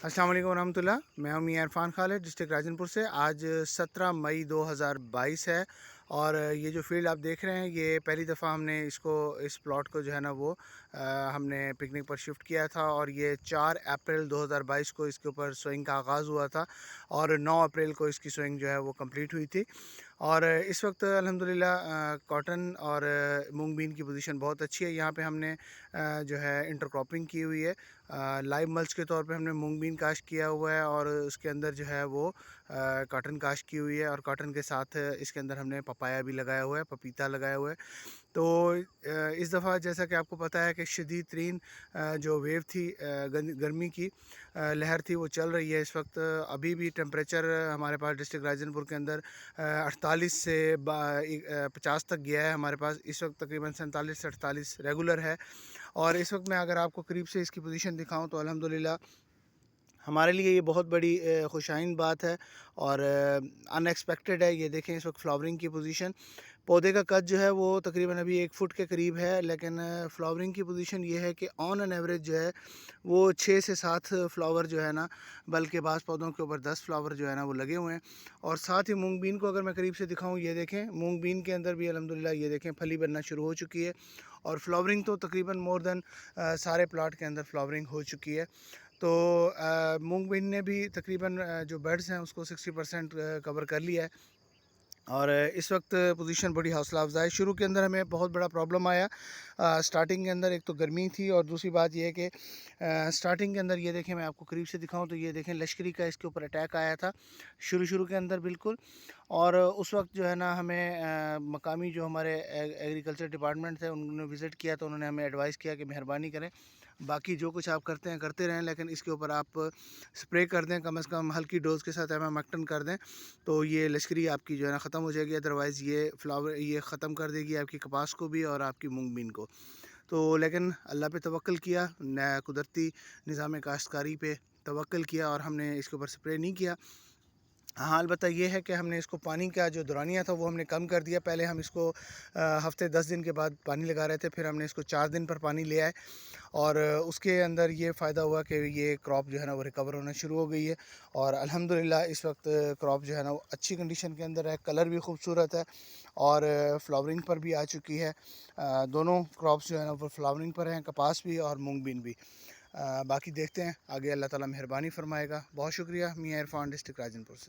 अस्सलाम वालेकुम रहमतुल्लाह। मैं हूं मियां इरफान खालिद, डिस्ट्रिक्ट राजनपुर से। आज 17 मई 2022 है और ये जो फील्ड आप देख रहे हैं, ये पहली दफ़ा हमने इस प्लॉट को जो है ना वो हमने पिकनिक पर शिफ्ट किया था और ये 4 अप्रैल 2022 को इसके ऊपर सोइंग का आगाज़ हुआ था और 9 अप्रैल को इसकी सोइंग जो है वो कंप्लीट हुई थी। और इस वक्त अल्हम्दुलिल्लाह कॉटन और मूंग बीन की पोजीशन बहुत अच्छी है। यहाँ पे हमने जो है इंटरक्रॉपिंग की हुई है। लाइव मल्च के तौर पे हमने मूंग बीन काश्त किया हुआ है और उसके अंदर जो है वो कॉटन काश्त की हुई है और कॉटन के साथ इसके अंदर हमने पपाया भी लगाया हुआ है, पपीता लगाया हुआ है। तो इस दफ़ा जैसा कि आपको पता है कि शदीद तरीन जो वेव थी, गर्मी की लहर थी, वो चल रही है इस वक्त। अभी भी टेम्परेचर हमारे पास डिस्ट्रिक्ट राजनपुर के अंदर 48 से 50 तक गया है। हमारे पास इस वक्त तकरीबन 47 से 48 रेगुलर है। और इस वक्त मैं अगर आपको करीब से इसकी पोजीशन दिखाऊं तो अल्हम्दुलिल्लाह हमारे लिए ये बहुत बड़ी खुशाइन बात है और अनएक्सपेक्टेड है। ये देखें इस वक्त फ्लावरिंग की पोजीशन, पौधे का कद जो है वो तकरीबन अभी 1 फुट के करीब है, लेकिन फ्लावरिंग की पोजीशन ये है कि ऑन एन एवरेज जो है वो 6 से 7 फ्लावर जो है ना, बल्कि बाज़ पौधों के ऊपर 10 फ्लावर जो है ना वो लगे हुए हैं। और साथ ही मूंग बीन को अगर मैं करीब से दिखाऊं, ये देखें मूंग बीन के अंदर भी अल्हम्दुलिल्लाह ये देखें फली बनना शुरू हो चुकी है और फ्लावरिंग तो तकरीबन मोर देन सारे प्लाट के अंदर फ्लावरिंग हो चुकी है। तो मूंग बीन ने भी तकरीबन जो बर्ड्स हैं उसको 60% कवर कर लिया है। और इस वक्त पोजीशन बड़ी हौसला अफज़ा है। शुरू के अंदर हमें बहुत बड़ा प्रॉब्लम आया। स्टार्टिंग के अंदर एक तो गर्मी थी और दूसरी बात यह है कि स्टार्टिंग के अंदर ये देखें, मैं आपको करीब से दिखाऊं तो ये देखें लश्करी का इसके ऊपर अटैक आया था शुरू शुरू के अंदर बिल्कुल। और उस वक्त जो है ना हमें मकामी जो हमारे एग्रीकल्चर डिपार्टमेंट थे उन्होंने विज़िट किया तो उन्होंने हमें एडवाइस किया कि मेहरबानी करें, बाकी जो कुछ आप करते हैं करते रहें, लेकिन इसके ऊपर आप स्प्रे कर दें, कम से कम हल्की डोज़ के साथ एमामेक्टिन कर दें तो ये लश्करी आपकी जो है ना ख़त्म हो जाएगी। अदरवाइज़ ये फ्लावर ये ख़त्म कर देगी आपकी कपास को भी और आपकी मूंग बीन को। तो लेकिन अल्लाह पे तवक्ल किया, कुदरती निज़ाम काश्तकारी पे तवक्ल किया और हमने इसके ऊपर स्प्रे नहीं किया। हाँ, अलबत्ता ये है कि हमने इसको पानी का जो दौरानिया था वो हमने कम कर दिया। पहले हम इसको हफ़्ते 10 दिन के बाद पानी लगा रहे थे, फिर हमने इसको 4 दिन पर पानी ले आए और उसके अंदर ये फ़ायदा हुआ कि ये क्रॉप जो है ना वो रिकवर होना शुरू हो गई है। और अल्हम्दुलिल्लाह इस वक्त क्रॉप जो है ना वो अच्छी कंडीशन के अंदर है, कलर भी खूबसूरत है और फ्लावरिंग पर भी आ चुकी है। दोनों क्रॉप्स जो है ना वो फ्लावरिंग पर हैं, कपास भी और मूंग बीन भी। बाकी देखते हैं आगे, अल्लाह ताला मेहरबानी फरमाएगा। बहुत शुक्रिया। मियां इरफान, डिस्ट्रिक्ट राजनपुर से।